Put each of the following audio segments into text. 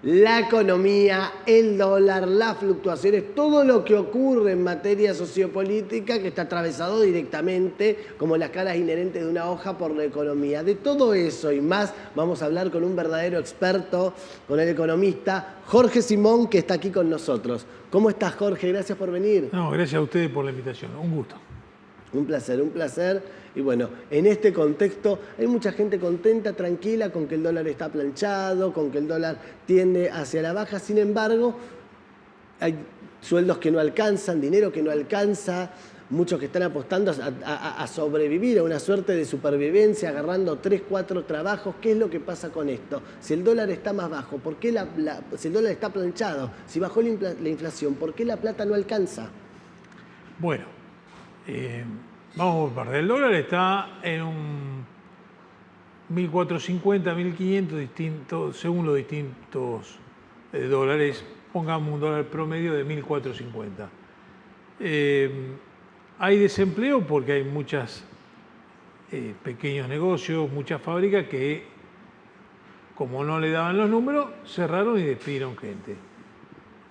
La economía, el dólar, las fluctuaciones, todo lo que ocurre en materia sociopolítica que está atravesado directamente como las caras inherentes de una hoja por la economía. De todo eso y más vamos a hablar con un verdadero experto, con el economista Jorge Simón, que está aquí con nosotros. ¿Cómo estás, Jorge? Gracias por venir. No, gracias a ustedes por la invitación. Un gusto. Un placer, un placer. Y bueno, en este contexto hay mucha gente contenta, tranquila, con que el dólar está planchado, con que el dólar tiende hacia la baja. Sin embargo, hay sueldos que no alcanzan, dinero que no alcanza, muchos que están apostando a sobrevivir, a una suerte de supervivencia, agarrando 3, 4 trabajos. ¿Qué es lo que pasa con esto? Si el dólar está más bajo, ¿por qué si el dólar está planchado? Si bajó la inflación, ¿por qué la plata no alcanza? Bueno, vamos por parte. El dólar está en un 1.450, 1.500 distintos, según los distintos dólares. Pongamos un dólar promedio de 1.450. Hay desempleo porque hay muchos pequeños negocios, muchas fábricas que, como no le daban los números, cerraron y despidieron gente.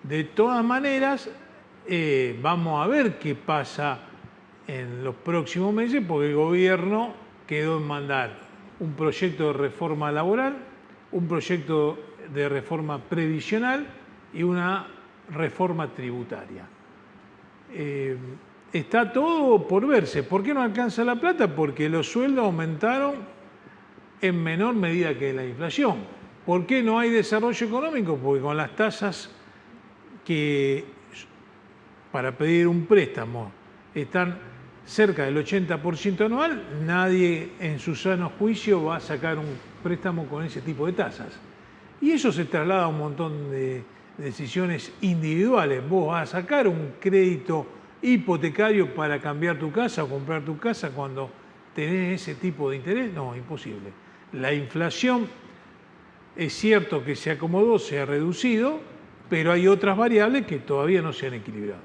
De todas maneras, vamos a ver qué pasa en los próximos meses, porque el gobierno quedó en mandar un proyecto de reforma laboral, un proyecto de reforma previsional y una reforma tributaria. Está todo por verse. ¿Por qué no alcanza la plata? Porque los sueldos aumentaron en menor medida que la inflación. ¿Por qué no hay desarrollo económico? Porque con las tasas que para pedir un préstamo están cerca del 80% anual, nadie en su sano juicio va a sacar un préstamo con ese tipo de tasas. Y eso se traslada a un montón de decisiones individuales. Vos vas a sacar un crédito hipotecario para cambiar tu casa o comprar tu casa cuando tenés ese tipo de interés. No, imposible. La inflación es cierto que se acomodó, se ha reducido, pero hay otras variables que todavía no se han equilibrado.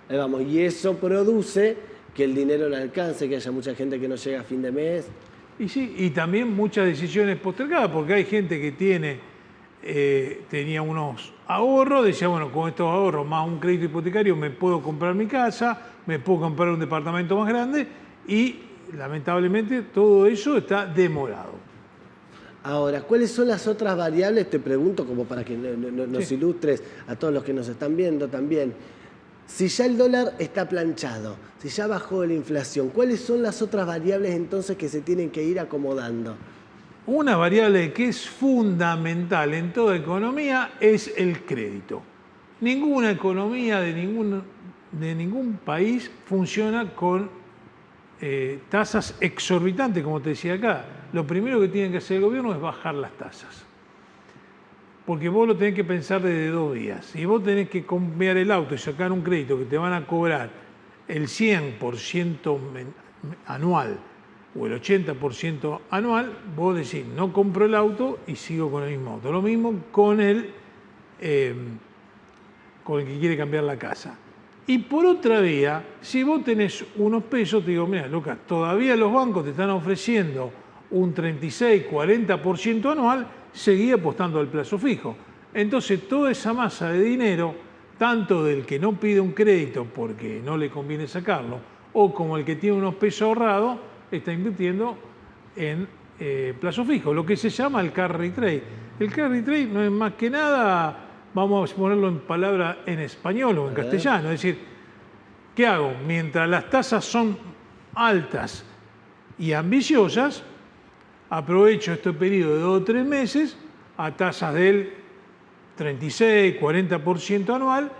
Ahí vamos, y eso produce que el dinero no alcance, que haya mucha gente que no llega a fin de mes. Y sí, y también muchas decisiones postergadas, porque hay gente que tenía unos ahorros, decía, bueno, con estos ahorros más un crédito hipotecario me puedo comprar mi casa, me puedo comprar un departamento más grande y lamentablemente todo eso está demorado. Ahora, ¿cuáles son las otras variables? Te pregunto como para que nos ilustres a todos los que nos están viendo también. Si ya el dólar está planchado, si ya bajó la inflación, ¿cuáles son las otras variables entonces que se tienen que ir acomodando? Una variable que es fundamental en toda economía es el crédito. Ninguna economía de ningún país funciona con tasas exorbitantes, como te decía acá. Lo primero que tiene que hacer el gobierno es bajar las tasas. Porque vos lo tenés que pensar desde 2 días. Si vos tenés que cambiar el auto y sacar un crédito que te van a cobrar el 100% anual o el 80% anual, vos decís, no compro el auto y sigo con el mismo auto. Lo mismo con el que quiere cambiar la casa. Y por otra vía, si vos tenés unos pesos, te digo, mira, Lucas, todavía los bancos te están ofreciendo un 36, 40% anual, seguí apostando al plazo fijo. Entonces, toda esa masa de dinero, tanto del que no pide un crédito porque no le conviene sacarlo, o como el que tiene unos pesos ahorrados, está invirtiendo en plazo fijo, lo que se llama el carry trade. El carry trade no es más que nada, vamos a ponerlo en palabras en español o en castellano, es decir, ¿qué hago? Mientras las tasas son altas y ambiciosas, aprovecho este periodo de 2 o 3 meses a tasas del 36, 40% anual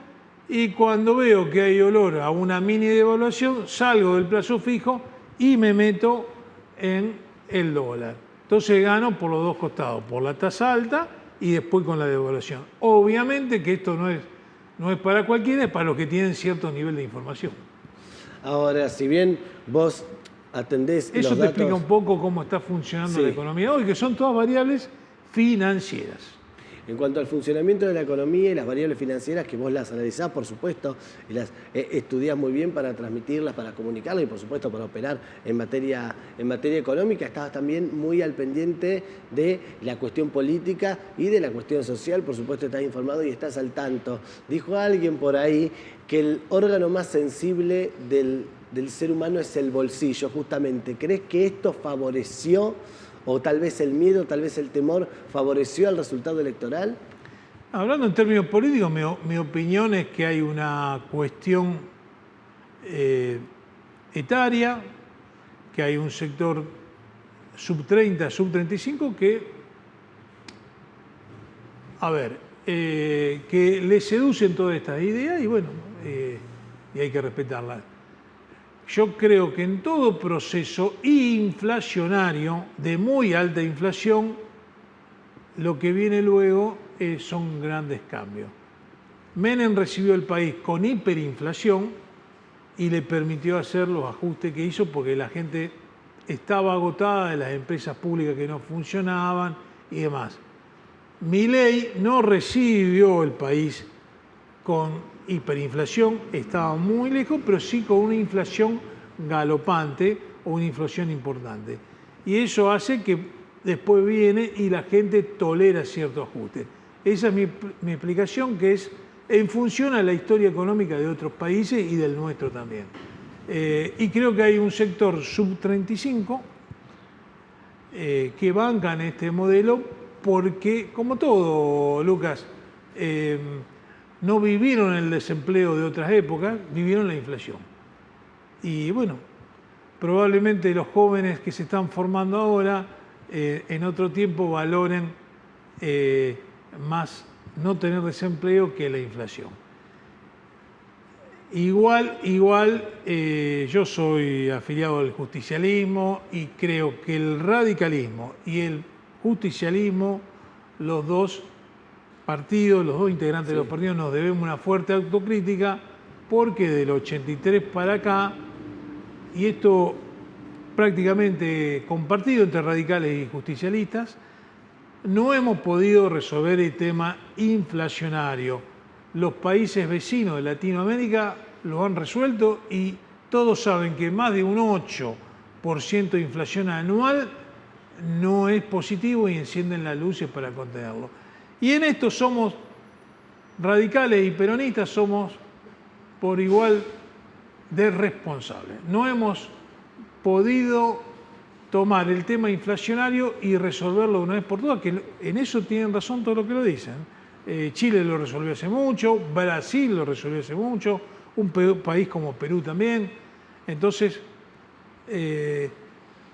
y cuando veo que hay olor a una mini devaluación, salgo del plazo fijo y me meto en el dólar. Entonces gano por los dos costados, por la tasa alta y después con la devaluación. Obviamente que esto no es para cualquiera, es para los que tienen cierto nivel de información. Ahora, si bien vos atendés eso los te datos... explica un poco cómo está funcionando la economía hoy, que son todas variables financieras. En cuanto al funcionamiento de la economía y las variables financieras, que vos las analizás, por supuesto, y las estudiás muy bien para transmitirlas, para comunicarlas y, por supuesto, para operar en materia económica, estabas también muy al pendiente de la cuestión política y de la cuestión social. Por supuesto, estás informado y estás al tanto. Dijo alguien por ahí que el órgano más sensible del ser humano es el bolsillo, justamente. ¿Crees que esto favoreció, o tal vez el miedo, tal vez el temor, favoreció al resultado electoral? Hablando en términos políticos, mi opinión es que hay una cuestión etaria, que hay un sector sub 30, sub 35 que, que le seducen todas estas ideas y bueno, y hay que respetarlas. Yo creo que en todo proceso inflacionario, de muy alta inflación, lo que viene luego son grandes cambios. Menem recibió el país con hiperinflación y le permitió hacer los ajustes que hizo porque la gente estaba agotada de las empresas públicas que no funcionaban y demás. Milei no recibió el país con hiperinflación, estaba muy lejos, pero sí con una inflación galopante o una inflación importante. Y eso hace que después viene y la gente tolera ciertos ajustes. Esa es mi explicación, que es en función a la historia económica de otros países y del nuestro también. Y creo que hay un sector sub 35 que banca en este modelo porque, como todo, Lucas, no vivieron el desempleo de otras épocas, vivieron la inflación. Y bueno, probablemente los jóvenes que se están formando ahora, en otro tiempo valoren más no tener desempleo que la inflación. Igual, yo soy afiliado al justicialismo y creo que el radicalismo y el justicialismo, los dos partidos, los dos integrantes de los partidos, nos debemos una fuerte autocrítica porque del 83 para acá, y esto prácticamente compartido entre radicales y justicialistas, no hemos podido resolver el tema inflacionario. Los países vecinos de Latinoamérica lo han resuelto y todos saben que más de un 8% de inflación anual no es positivo y encienden las luces para contenerlo. Y en esto somos radicales y peronistas, somos por igual de responsables. No hemos podido tomar el tema inflacionario y resolverlo una vez por todas, que en eso tienen razón todo lo que lo dicen. Chile lo resolvió hace mucho, Brasil lo resolvió hace mucho, un país como Perú también. Entonces,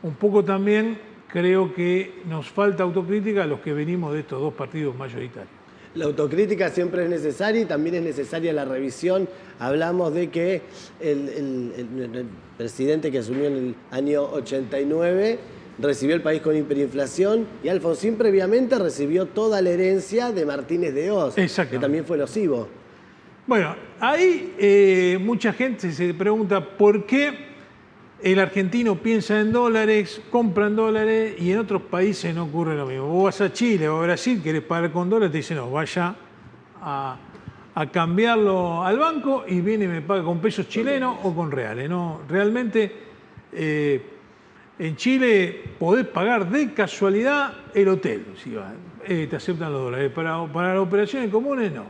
un poco también creo que nos falta autocrítica a los que venimos de estos dos partidos mayoritarios. La autocrítica siempre es necesaria y también es necesaria la revisión. Hablamos de que el presidente que asumió en el año 89 recibió el país con hiperinflación y Alfonsín previamente recibió toda la herencia de Martínez de Oz, que también fue nocivo. Bueno, ahí mucha gente se pregunta por qué el argentino piensa en dólares, compra en dólares y en otros países no ocurre lo mismo. Vos vas a Chile o a Brasil, querés pagar con dólares, te dicen no, vaya a cambiarlo al banco y viene y me paga con pesos chilenos o con reales. No, realmente en Chile podés pagar de casualidad el hotel, si vas, te aceptan los dólares. Para las operaciones comunes no.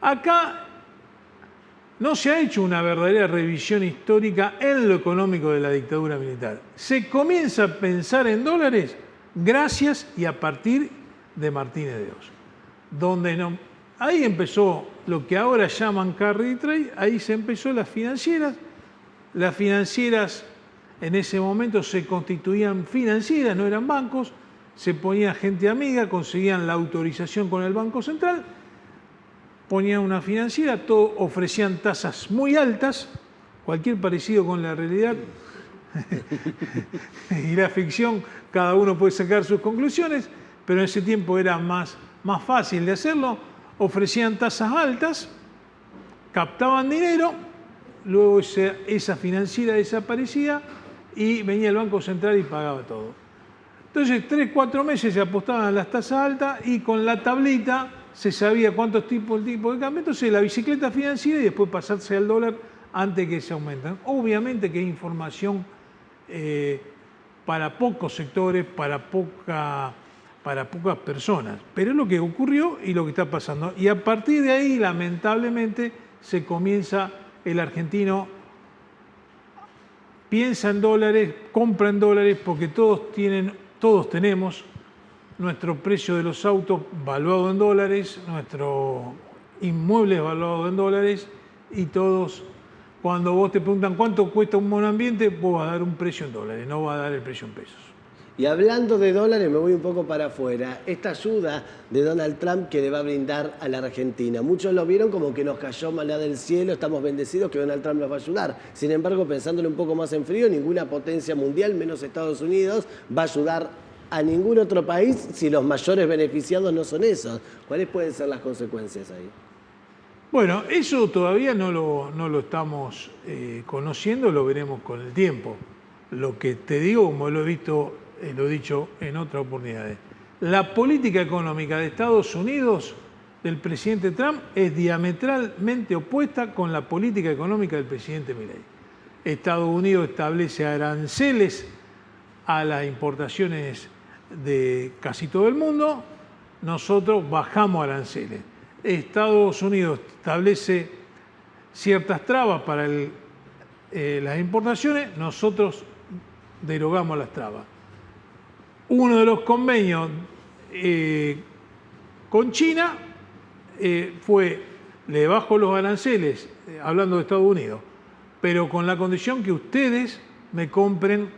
Acá no se ha hecho una verdadera revisión histórica en lo económico de la dictadura militar. Se comienza a pensar en dólares gracias y a partir de Martínez de Oz. Donde no, ahí empezó lo que ahora llaman carry trade, ahí se empezó las financieras. Las financieras en ese momento se constituían financieras, no eran bancos, se ponía gente amiga, conseguían la autorización con el Banco Central, ponían una financiera, todo, ofrecían tasas muy altas, cualquier parecido con la realidad y la ficción, cada uno puede sacar sus conclusiones, pero en ese tiempo era más fácil de hacerlo, ofrecían tasas altas, captaban dinero, luego esa financiera desaparecía y venía el Banco Central y pagaba todo. Entonces, 3, 4 meses se apostaban a las tasas altas y con la tablita se sabía cuántos tipos de cambio. Entonces, la bicicleta financiera y después pasarse al dólar antes que se aumenten. Obviamente que hay información para pocos sectores, para pocas personas. Pero es lo que ocurrió y lo que está pasando. Y a partir de ahí, lamentablemente, se comienza el argentino, piensa en dólares, compra en dólares, porque todos tenemos nuestro precio de los autos valuado en dólares, nuestros inmuebles valuados en dólares, y todos, cuando vos te preguntan cuánto cuesta un monoambiente, vos vas a dar un precio en dólares, no vas a dar el precio en pesos. Y hablando de dólares, me voy un poco para afuera. Esta ayuda de Donald Trump que le va a brindar a la Argentina. Muchos lo vieron como que nos cayó maná del cielo, estamos bendecidos que Donald Trump nos va a ayudar. Sin embargo, pensándolo un poco más en frío, ninguna potencia mundial, menos Estados Unidos, va a ayudar a ningún otro país si los mayores beneficiados no son esos. ¿Cuáles pueden ser las consecuencias ahí? Bueno, eso todavía no lo estamos conociendo, lo veremos con el tiempo. Lo que te digo, como lo he dicho en otras oportunidades, la política económica de Estados Unidos, del presidente Trump, es diametralmente opuesta con la política económica del presidente Milei. Estados Unidos establece aranceles a las importaciones de casi todo el mundo, nosotros bajamos aranceles. Estados Unidos establece ciertas trabas para las importaciones, nosotros derogamos las trabas. Uno de los convenios con China fue, le bajo los aranceles, hablando de Estados Unidos, pero con la condición que ustedes me compren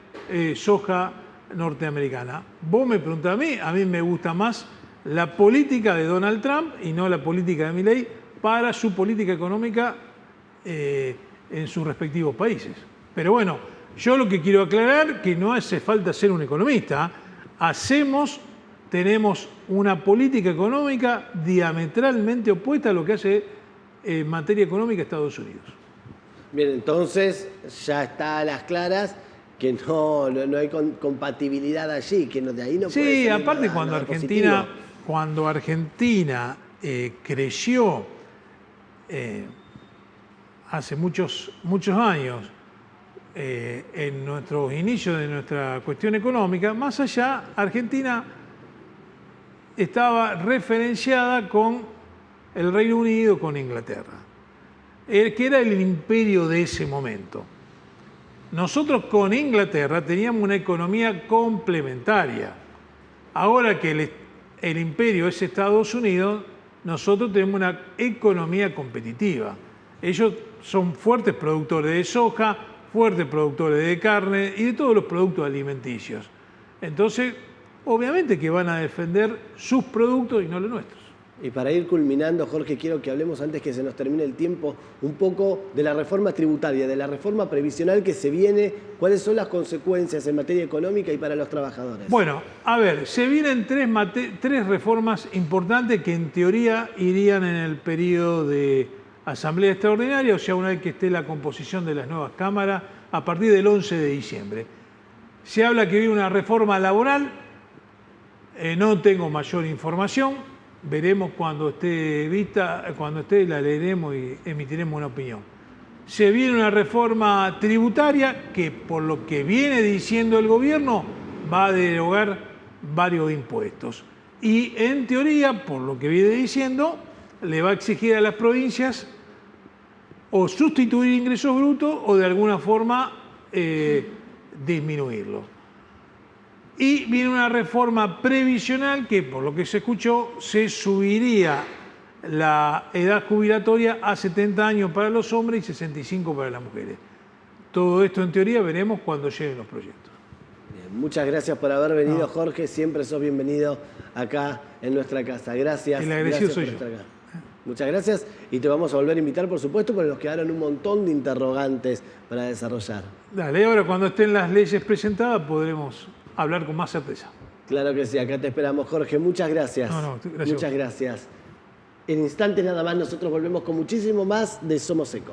soja norteamericana. Vos me preguntás a mí me gusta más la política de Donald Trump y no la política de Milei para su política económica en sus respectivos países. Pero bueno, yo lo que quiero aclarar que no hace falta ser un economista. Tenemos una política económica diametralmente opuesta a lo que hace en materia económica Estados Unidos. Bien, entonces ya está a las claras que no hay compatibilidad allí, que de ahí no puede Sí, salir aparte nada cuando Argentina creció hace muchos años en nuestros inicios de nuestra cuestión económica, más allá, Argentina estaba referenciada con el Reino Unido, con Inglaterra, que era el imperio de ese momento. Nosotros con Inglaterra teníamos una economía complementaria. Ahora que el imperio es Estados Unidos, nosotros tenemos una economía competitiva. Ellos son fuertes productores de soja, fuertes productores de carne y de todos los productos alimenticios. Entonces, obviamente que van a defender sus productos y no los nuestros. Y para ir culminando, Jorge, quiero que hablemos antes que se nos termine el tiempo un poco de la reforma tributaria, de la reforma previsional que se viene, cuáles son las consecuencias en materia económica y para los trabajadores. Bueno, a ver, se vienen tres reformas importantes que en teoría irían en el periodo de asamblea extraordinaria, o sea, una vez que esté la composición de las nuevas cámaras, a partir del 11 de diciembre. Se habla que viene una reforma laboral, no tengo mayor información. Veremos cuando esté vista, cuando esté la leeremos y emitiremos una opinión. Se viene una reforma tributaria que, por lo que viene diciendo el gobierno, va a derogar varios impuestos. Y en teoría, por lo que viene diciendo, le va a exigir a las provincias o sustituir ingresos brutos o de alguna forma disminuirlos. Y viene una reforma previsional que, por lo que se escuchó, se subiría la edad jubilatoria a 70 años para los hombres y 65 para las mujeres. Todo esto, en teoría, veremos cuando lleguen los proyectos. Bien, muchas gracias por haber venido, Jorge. Siempre sos bienvenido acá en nuestra casa. Gracias. El agradecido soy yo. Muchas gracias y te vamos a volver a invitar, por supuesto, porque nos quedaron un montón de interrogantes para desarrollar. Dale, ahora cuando estén las leyes presentadas podremos hablar con más certeza. Claro que sí, acá te esperamos, Jorge. Muchas gracias. Gracias. Muchas gracias. En instantes nada más nosotros volvemos con muchísimo más de Somos Eco.